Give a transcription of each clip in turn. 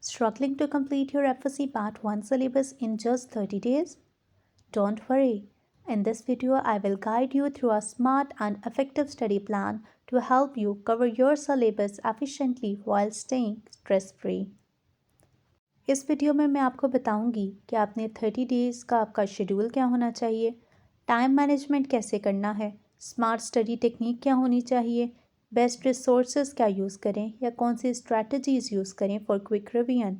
Struggling to complete your FSC Part 1 syllabus in just 30 days? Don't worry. In this video, I will guide you through a smart and effective study plan to help you cover your syllabus efficiently while staying stress-free. इस video में मैं आपको बताऊंगी कि आपने 30 days का आपका schedule क्या होना चाहिए, टाइम मैनेजमेंट कैसे करना है, स्मार्ट स्टडी टेक्निक क्या होनी चाहिए, बेस्ट रिसोर्सेज क्या यूज़ करें या कौन सी स्ट्रैटेजीज़ यूज़ करें for quick revision,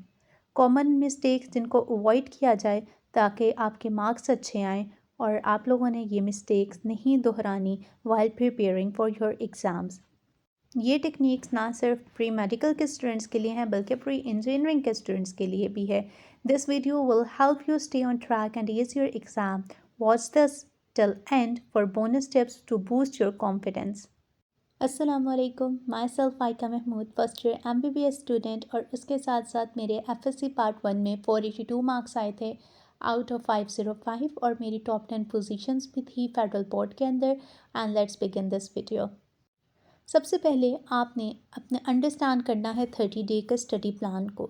common mistakes जिनको अवॉइड किया जाए ताकि आपके मार्क्स अच्छे आएँ और आप लोगों ने ये मिस्टेक्स नहीं दोहरानी while preparing for your exams. ये टेक्निक्स ना सिर्फ प्री मेडिकल के स्टूडेंट्स के लिए हैं बल्कि प्री इंजीनियरिंग के स्टूडेंट्स के लिए भी है। This video will help you stay on track and ease your exam. Watch this till end for bonus tips to boost your confidence. अस्सलाम वालेकुम, myself Ayka Mahmood, first year MBBS student, और इसके साथ साथ मेरे FSC पार्ट 1 में 482 marks आए थे आउट ऑफ 505 और मेरी टॉप 10 पोजीशंस भी थी फेडरल बोर्ड के अंदर। And let's begin this video. सबसे पहले आपने अपने अंडरस्टैंड करना है 30 डे के स्टडी प्लान को।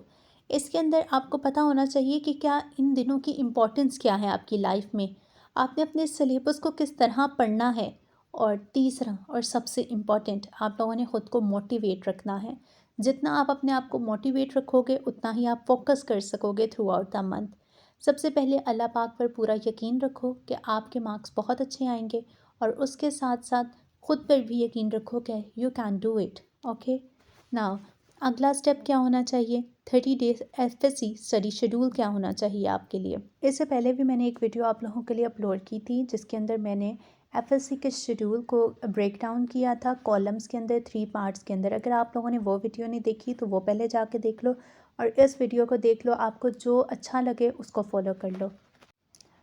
इसके अंदर आपको पता होना चाहिए कि क्या इन दिनों की इम्पोर्टेंस क्या है आपकी लाइफ में, आपने अपने सिलेबस को किस तरह पढ़ना है, और तीसरा और सबसे इम्पॉर्टेंट, आप लोगों ने ख़ुद को मोटिवेट रखना है। जितना आप अपने आप को मोटिवेट रखोगे उतना ही आप फोकस कर सकोगे थ्रू आउट द मंथ। सबसे पहले अल्लाह पाक पर पूरा यकीन रखो कि आपके मार्क्स बहुत अच्छे आएंगे, और उसके साथ साथ खुद पर भी यकीन रखो कि you can do it. Okay, now अगला स्टेप क्या होना चाहिए, 30 डेज FSC स्टडी शेड्यूल क्या होना चाहिए आपके लिए। इससे पहले भी मैंने एक वीडियो आप लोगों के लिए अपलोड की थी जिसके अंदर मैंने FSC के शेड्यूल को ब्रेक डाउन किया था कॉलम्स के अंदर, 3 पार्ट्स के अंदर। अगर आप लोगों ने वो वीडियो नहीं देखी तो वो पहले जाके देख लो और इस वीडियो को देख लो, आपको जो अच्छा लगे उसको फॉलो कर लो।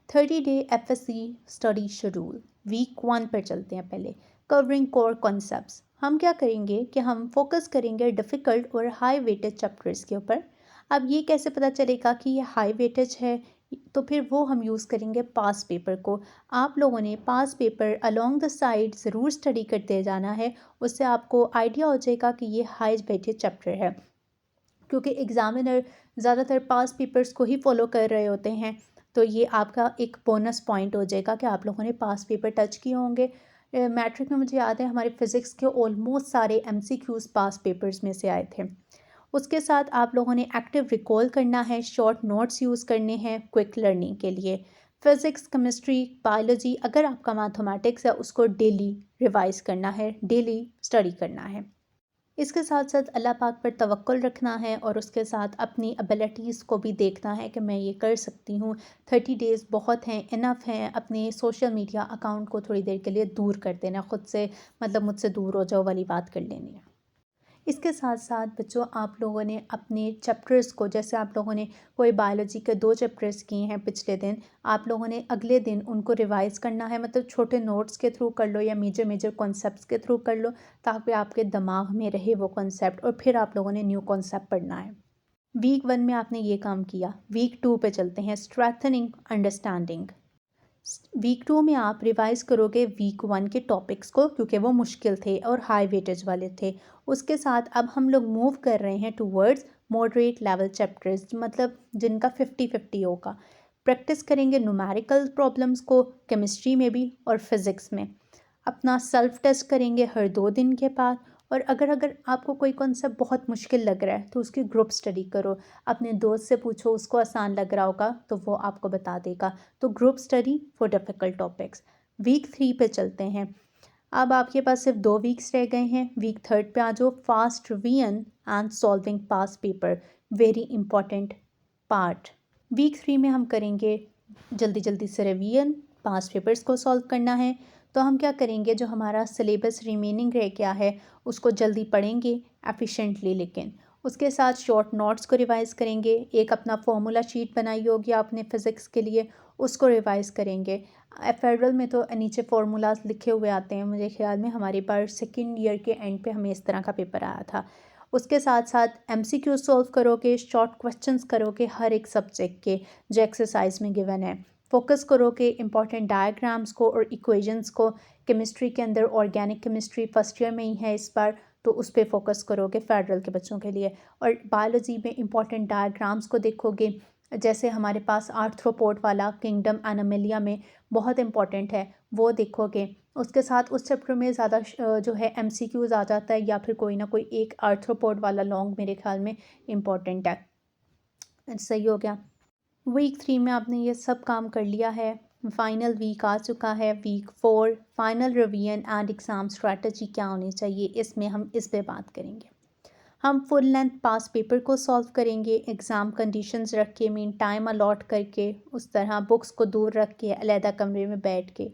30 day FSC study schedule week 1 पर चलते हैं। पहले कवरिंग कोर कॉन्सेप्ट्स, हम क्या करेंगे कि हम फोकस करेंगे डिफ़िकल्ट और हाई वेटेज चैप्टर्स के ऊपर। अब ये कैसे पता चलेगा कि ये हाई वेटेज है, तो फिर वो हम यूज़ करेंगे पास पेपर को। आप लोगों ने पास पेपर अलोंग द साइड ज़रूर स्टडी करते जाना है, उससे आपको आइडिया हो जाएगा कि ये हाई वेटेज चैप्टर है, क्योंकि एग्ज़ामिनर ज़्यादातर पास पेपर्स को ही फॉलो कर रहे होते हैं। तो ये आपका एक बोनस पॉइंट हो जाएगा कि आप लोगों ने पास पेपर टच किए होंगे। मैट्रिक में मुझे याद है हमारे फिज़िक्स के ऑलमोस्ट सारे MCQs पास पेपर्स में से आए थे। उसके साथ आप लोगों ने एक्टिव रिकॉल करना है, शॉर्ट नोट्स यूज़ करने हैं क्विक लर्निंग के लिए। फ़िज़िक्स, केमिस्ट्री, बायोलॉजी, अगर आपका मैथमेटिक्स है उसको डेली रिवाइज़ करना है, डेली स्टडी करना है। इसके साथ साथ अल्लाह पाक पर तवक्कुल रखना है और उसके साथ अपनी एबिलिटीज़ को भी देखना है कि मैं ये कर सकती हूँ। 30 डेज़ बहुत हैं, इनफ हैं। अपने सोशल मीडिया अकाउंट को थोड़ी देर के लिए दूर कर देना, ख़ुद से मतलब मुझसे दूर हो जाओ वाली बात कर लेनी है। इसके साथ साथ बच्चों, आप लोगों ने अपने चैप्टर्स को, जैसे आप लोगों ने कोई बायोलॉजी के 2 चैप्टर्स किए हैं पिछले दिन, आप लोगों ने अगले दिन उनको रिवाइज़ करना है। मतलब छोटे नोट्स के थ्रू कर लो या मेजर कॉन्सेप्ट्स के थ्रू कर लो, ताकि आपके दिमाग में रहे वो कॉन्सेप्ट, और फिर आप लोगों ने न्यू कॉन्सेप्ट पढ़ना है। वीक 1 में आपने ये काम किया। वीक 2 पे चलते हैं, स्ट्रेंथनिंग अंडरस्टैंडिंग। वीक 2 में आप रिवाइज़ करोगे वीक 1 के टॉपिक्स को, क्योंकि वो मुश्किल थे और हाई वेटेज वाले थे। उसके साथ अब हम लोग मूव कर रहे हैं टूवर्ड्स मॉडरेट लेवल चैप्टर्स, मतलब जिनका 50-50 होगा। प्रैक्टिस करेंगे न्यूमेरिकल प्रॉब्लम्स को केमिस्ट्री में भी और फिज़िक्स में। अपना सेल्फ टेस्ट करेंगे हर 2 दिन के बाद। और अगर आपको कोई कॉन्सेप्ट बहुत मुश्किल लग रहा है तो उसकी ग्रुप स्टडी करो। अपने दोस्त से पूछो, उसको आसान लग रहा होगा तो वो आपको बता देगा। तो group study for difficult topics. Week 3 पे चलते हैं। अब आपके पास सिर्फ 2 वीक्स रह गए हैं। वीक 3 पे आ जाओ। Fast revision and solving past paper, very important part. Week 3 में हम करेंगे जल्दी से रिवीजन, पास पेपर्स को सॉल्व करना है। तो हम क्या करेंगे, जो हमारा सिलेबस रिमेनिंग रह गया है उसको जल्दी पढ़ेंगे एफिशिएंटली, लेकिन उसके साथ शॉर्ट नोट्स को रिवाइज़ करेंगे। एक अपना फॉर्मूला शीट बनाई होगी आपने फ़िज़िक्स के लिए, उसको रिवाइज़ करेंगे। फेडरल में तो नीचे फार्मूलाज लिखे हुए आते हैं, मुझे ख्याल में हमारी बार सेकेंड ईयर के एंड पे हमें इस तरह का पेपर आया था। उसके साथ साथ MCQ सॉल्व करोगे, शॉर्ट क्वेश्चंस करोगे हर एक सब्जेक्ट के जो एक्सरसाइज में गिवन है। फोकस करोगे इंपॉर्टेंट डायग्राम्स को और इक्वेशंस को। केमिस्ट्री के अंदर ऑर्गेनिक केमिस्ट्री फर्स्ट ईयर में ही है इस बार, तो उस पर फोकस करोगे फेडरल के बच्चों के लिए। और बायोलॉजी में इंपॉर्टेंट डायग्राम्स को देखोगे, जैसे हमारे पास आर्थ्रोपोड वाला किंगडम एनिमलिया में बहुत इंपॉर्टेंट है, वो देखोगे। उसके साथ उस चैप्टर में ज़्यादा जो है एमसीक्यूज आ जाता है, या फिर कोई ना कोई एक आर्थ्रोपोड वाला लॉन्ग मेरे ख्याल में इम्पॉर्टेंट है। सही हो गया। वीक 3 में आपने ये सब काम कर लिया है, फाइनल वीक आ चुका है। Week 4 final revision and exam strategy क्या होनी चाहिए, इसमें हम इस पे बात करेंगे। हम फुल लेंथ पास पेपर को सॉल्व करेंगे, एग्ज़ाम कंडीशंस रख के, मीन टाइम अलॉट करके, उस तरह बुक्स को दूर रख के अलहदा कमरे में बैठ के।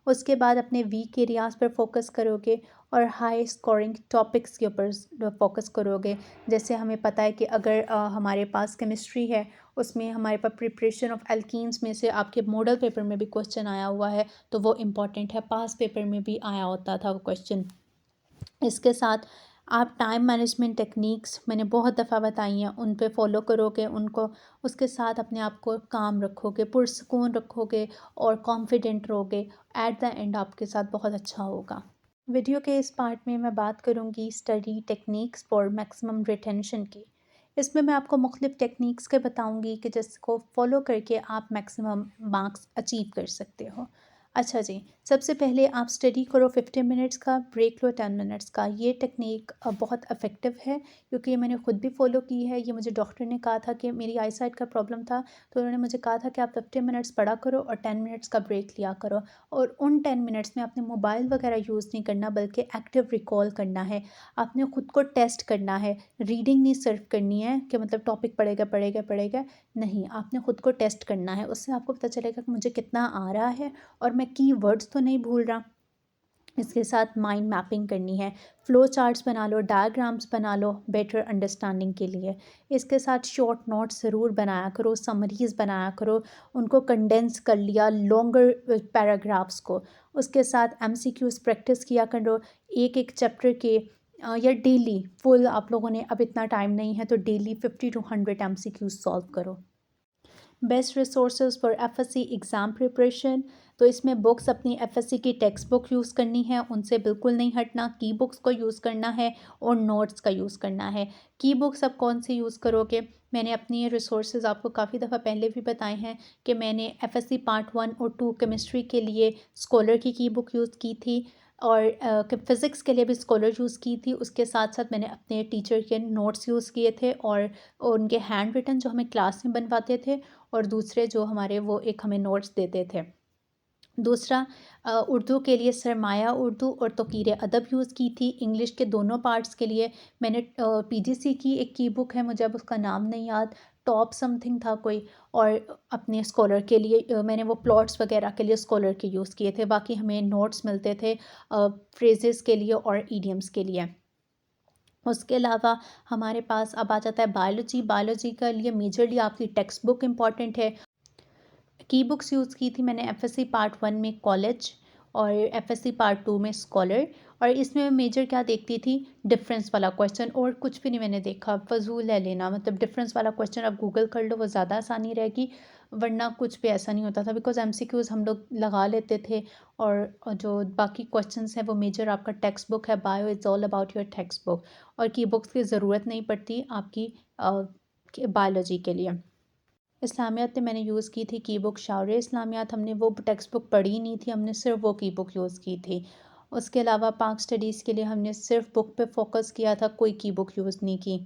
उसके बाद अपने वीक एरियाज़ पर फोकस करोगे और हाई स्कोरिंग टॉपिक्स के ऊपर फोकस करोगे। जैसे हमें पता है कि अगर हमारे पास केमिस्ट्री है, उसमें हमारे पास प्रिपरेशन ऑफ एल्कीन्स में से आपके मॉडल पेपर में भी क्वेश्चन आया हुआ है, तो वो इम्पॉर्टेंट है। पास पेपर में भी आया होता था वो क्वेश्चन। इसके साथ आप टाइम मैनेजमेंट टेक्निक्स मैंने बहुत दफ़ा बताई हैं, उन पे फॉलो करोगे उनको। उसके साथ अपने आप को काम रखोगे, पुरसकून रखोगे और कॉन्फिडेंट रहोगे। एट द एंड आपके साथ बहुत अच्छा होगा। वीडियो के इस पार्ट में मैं बात करूँगी study techniques for maximum retention की। इसमें मैं आपको मुख्तलिफ टेक्निक्स के बताऊँगी कि जिसको फॉलो करके आप मैक्सिमम मार्क्स अचीव कर सकते हो। अच्छा जी, सबसे पहले आप स्टडी करो 50 मिनट्स का, ब्रेक लो 10 मिनट्स का। ये टेक्निक बहुत इफ़ेक्टिव है, क्योंकि ये मैंने खुद भी फ़ॉलो की है। ये मुझे डॉक्टर ने कहा था कि मेरी आई साइट का प्रॉब्लम था, तो उन्होंने मुझे कहा था कि आप 50 मिनट्स पढ़ा करो और 10 मिनट्स का ब्रेक लिया करो। और उन 10 मिनट्स में आपने मोबाइल वगैरह यूज़ नहीं करना, बल्कि एक्टिव रिकॉल करना है। आपने खुद को टेस्ट करना है, रीडिंग नहीं सिर्फ करनी है कि मतलब टॉपिक पढ़ेगा पढ़ेगा पढ़ेगा, नहीं, आपने खुद को टेस्ट करना है। उससे आपको पता चलेगा कि मुझे कितना आ रहा है और मैं कीवर्ड्स तो नहीं भूल रहा। इसके साथ माइंड मैपिंग करनी है, फ़्लो चार्ट्स बना लो, डायग्राम्स बना लो बेटर अंडरस्टैंडिंग के लिए। इसके साथ शॉर्ट नोट्स ज़रूर बनाया करो, समरीज़ बनाया करो, उनको कंडेंस कर लिया लॉन्गर पैराग्राफ्स को। उसके साथ एमसीक्यूज़ प्रैक्टिस किया करो एक एक चैप्टर के, या डेली फुल। आप लोगों ने अब इतना टाइम नहीं है, तो डेली 50 to 100 एमसीक्यूज़ सॉल्व करो। Best resources for FSc exam preparation, तो इसमें बुक्स अपनी एफएससी की टेक्स्ट बुक यूज़ करनी है, उनसे बिल्कुल नहीं हटना। की बुक्स को यूज़ करना है और नोट्स का यूज़ करना है। की बुक्स अब कौन सी यूज़ करोगे, मैंने अपनी ये रिसोर्सेज आपको काफ़ी दफ़ा पहले भी बताए हैं कि मैंने एफएससी पार्ट 1 और 2 केमिस्ट्री के लिए स्कॉलर की बुक यूज़ की थी, और फ़िज़िक्स के लिए भी स्कॉलर यूज़ की थी। उसके साथ साथ मैंने अपने टीचर के नोट्स यूज़ किए थे, और उनके हैंड रिटन जो हमें क्लास में बनवाते थे, और दूसरे जो हमारे वो एक हमें नोट्स देते थे। दूसरा, उर्दू के लिए सरमाया उर्दू और तौक़ीर अदब यूज़ की थी। इंग्लिश के दोनों पार्ट्स के लिए मैंने पीजीसी की एक की बुक है, मुझे अब उसका नाम नहीं याद, टॉप समथिंग था कोई। और अपने स्कॉलर के लिए मैंने वो प्लॉट्स वगैरह के लिए स्कॉलर के यूज़ किए थे। बाकी हमें नोट्स मिलते थे फ्रेजेस के लिए और ईडियम्स के लिए। उसके अलावा हमारे पास अब आ जाता है बायोलॉजी। बायोलॉजी के लिए मेजरली आपकी टेक्स्ट बुक इम्पॉर्टेंट है। की बुक्स यूज़ की थी मैंने एफएससी पार्ट 1 में कॉलेज, और एफएससी पार्ट 2 में स्कॉलर। और इसमें मैं मेजर क्या देखती थी, डिफरेंस वाला क्वेश्चन, और कुछ भी नहीं मैंने देखा। फजूल है लेना, मतलब डिफरेंस वाला क्वेश्चन आप गूगल कर लो, वो ज़्यादा आसानी रहेगी, वरना कुछ भी ऐसा नहीं होता था। बिकॉज एमसीक्यूज़ हम लोग लगा लेते थे, और जो बाकी क्वेश्चंस हैं वो मेजर आपका टेक्स्ट बुक है। Bio is all about your text book, और की बुक्स की ज़रूरत नहीं पड़ती आपकी बायोलॉजी के लिए। इस्लामियात में मैंने यूज़ की थी की बुक शाउर इस्लामियात, हमने वो टेक्स्ट बुक पढ़ी नहीं थी, हमने सिर्फ वो की बुक यूज़ की थी। उसके अलावा पाक स्टडीज़ के लिए हमने सिर्फ बुक पे फोकस किया था, कोई की बुक यूज़ नहीं की।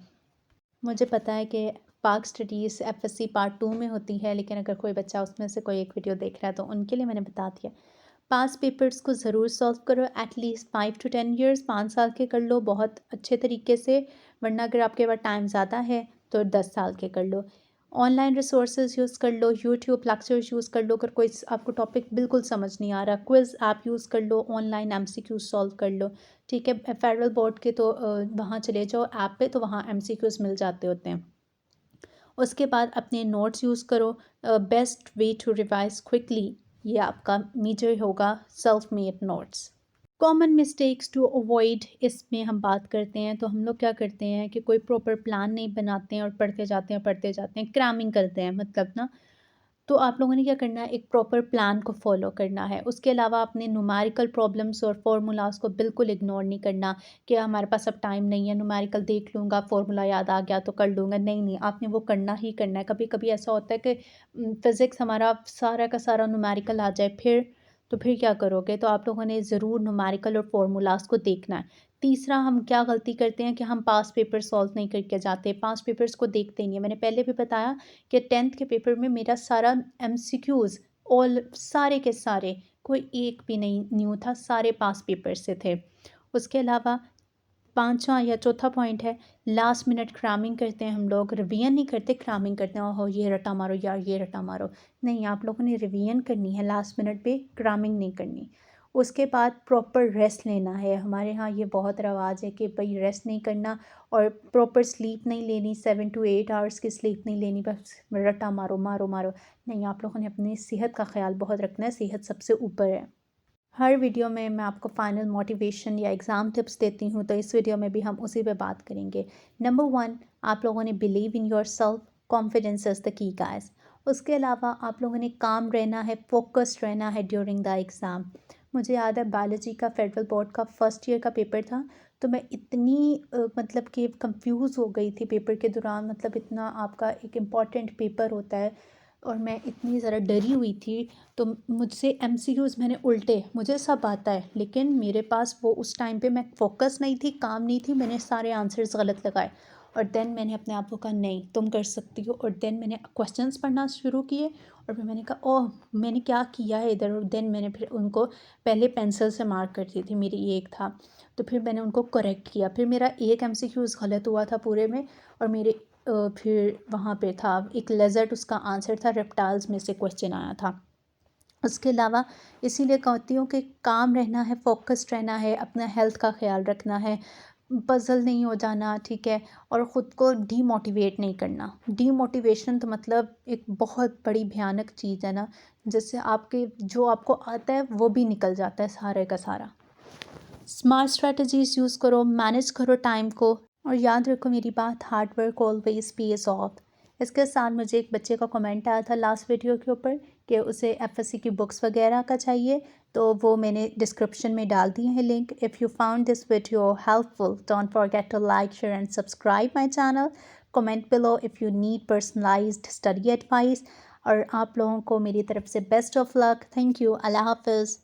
मुझे पता है कि पाक स्टडीज़ एफएससी पार्ट 2 में होती है, लेकिन अगर कोई बच्चा उसमें से कोई एक वीडियो देख रहा है तो उनके लिए मैंने बता दिया। पास पेपर्स को ज़रूर सॉल्व करो, एटलीस्ट 5 to 10 ईयर्स, 5 साल के कर लो बहुत अच्छे तरीके से, वरना अगर आपके पास टाइम ज़्यादा है तो 10 साल के कर लो। ऑनलाइन रिसोर्सेज यूज़ कर लो, यूट्यूब लेक्चर्स यूज़ कर लो। अगर कोई आपको टॉपिक बिल्कुल समझ नहीं आ रहा, क्विज़ ऐप यूज़ कर लो, ऑनलाइन एमसीक्यूज सॉल्व कर लो। ठीक है, फेडरल बोर्ड के तो वहाँ चले जाओ ऐप पे, तो वहाँ एमसीक्यूज मिल जाते होते हैं। उसके बाद अपने नोट्स यूज़ करो। Best way to revise quickly, ये आपका मेजर होगा self made notes. Common mistakes to avoid, इसमें हम बात करते हैं तो हम लोग क्या करते हैं कि कोई प्रॉपर प्लान नहीं बनाते हैं और पढ़ते जाते हैं क्रैमिंग करते हैं, मतलब ना तो आप लोगों ने क्या करना है, एक प्रॉपर प्लान को फॉलो करना है। उसके अलावा आपने न्यूमेरिकल प्रॉब्लम्स और फार्मूलाज को बिल्कुल इग्नोर नहीं करना कि हमारे पास अब टाइम नहीं है, न्यूमेरिकल देख लूँगा, फार्मूला याद आ गया तो कर लूँगा। नहीं, नहीं, आपने वो करना ही करना है। कभी-कभी ऐसा होता है कि फ़िज़िक्स हमारा सारा का सारा न्यूमेरिकल आ जाए, फिर क्या करोगे? तो आप लोगों ने ज़रूर न्यूमेरिकल और फार्मूलाज को देखना है। तीसरा, हम क्या गलती करते हैं कि हम पास्ट पेपर सॉल्व नहीं करके जाते, पास्ट पेपर्स को देखते ही नहीं है। मैंने पहले भी बताया कि 10th के पेपर में मेरा सारा एमसीक्यूज़ ऑल सारे के सारे, कोई एक भी नहीं न्यू था, सारे पास पेपर से थे। उसके अलावा पाँचवाँ या चौथा पॉइंट है, लास्ट मिनट क्रामिंग करते हैं हम लोग, रिवीजन नहीं करते, क्रामिंग करते हैं। ओहो! ये रटा मारो यार, ये रटा मारो। नहीं, आप लोगों ने रिवीजन करनी है, लास्ट मिनट पे क्रामिंग नहीं करनी। उसके बाद प्रॉपर रेस्ट लेना है। हमारे यहाँ ये बहुत रवाज है कि भई रेस्ट नहीं करना और प्रॉपर स्लीप नहीं लेनी, 7 टू 8 आवर्स की स्लीप नहीं लेनी, बस रट्टा मारो, मारो, मारो। नहीं, आप लोगों ने अपनी सेहत का ख़्याल बहुत रखना है, सेहत सबसे ऊपर है। हर वीडियो में मैं आपको फाइनल मोटिवेशन या एग्ज़ाम टिप्स देती हूँ, तो इस वीडियो में भी हम उसी पे बात करेंगे। नंबर 1, आप लोगों ने believe in yourself, confidence is the key guys. उसके अलावा आप लोगों ने काम रहना है, फ़ोकस्ड रहना है ड्यूरिंग द एग्ज़ाम। मुझे याद है बायोलॉजी का फेडरल बोर्ड का फर्स्ट ईयर का पेपर था, तो मैं इतनी मतलब कि कंफ्यूज हो गई थी पेपर के दौरान। मतलब इतना आपका एक इम्पॉर्टेंट पेपर होता है और मैं इतनी ज़्यादा डरी हुई थी। तो मुझसे एमसीक्यूज़ मैंने उल्टे, मुझे सब आता है लेकिन मेरे पास वो उस टाइम पे मैं फ़ोकस नहीं थी, काम नहीं थी, मैंने सारे आंसर्स गलत लगाए। और देन मैंने अपने आप को कहा नहीं तुम कर सकती हो, और देन मैंने क्वेश्चंस पढ़ना शुरू किए और फिर मैंने कहा ओह मैंने क्या किया है इधर। और देन मैंने फिर उनको पहले पेंसिल से मार्क करती थी, मेरी एक था, तो फिर मैंने उनको करेक्ट किया। फिर मेरा एक एमसीक्यूज़ गलत हुआ था पूरे में, और मेरे फिर वहाँ पे था एक लेज़र्ड, उसका आंसर था रेप्टाइल्स में से क्वेश्चन आया था। उसके अलावा इसीलिए कहती हूँ कि काम रहना है, फ़ोकस्ड रहना है, अपना हेल्थ का ख़्याल रखना है, पज़ल नहीं हो जाना, ठीक है? और ख़ुद को डीमोटिवेट नहीं करना। डीमोटिवेशन तो मतलब एक बहुत बड़ी भयानक चीज़ है ना, जिससे आपके जो आपको आता है वो भी निकल जाता है सारे का सारा। स्मार्ट स्ट्रैटेजीज़ यूज़ करो, मैनेज करो टाइम को, और याद रखो मेरी बात, hard work always page of. इसके साथ मुझे एक बच्चे का कमेंट आया था लास्ट वीडियो के ऊपर कि उसे एफएससी की बुक्स वगैरह का चाहिए, तो वो मैंने डिस्क्रिप्शन में डाल दिए हैं link. If you found this video helpful don't forget to like, share and subscribe my channel. Comment below if you need personalised study advice. और आप लोगों को मेरी तरफ से best of luck. Thank you. अल्लाह हाफिज़।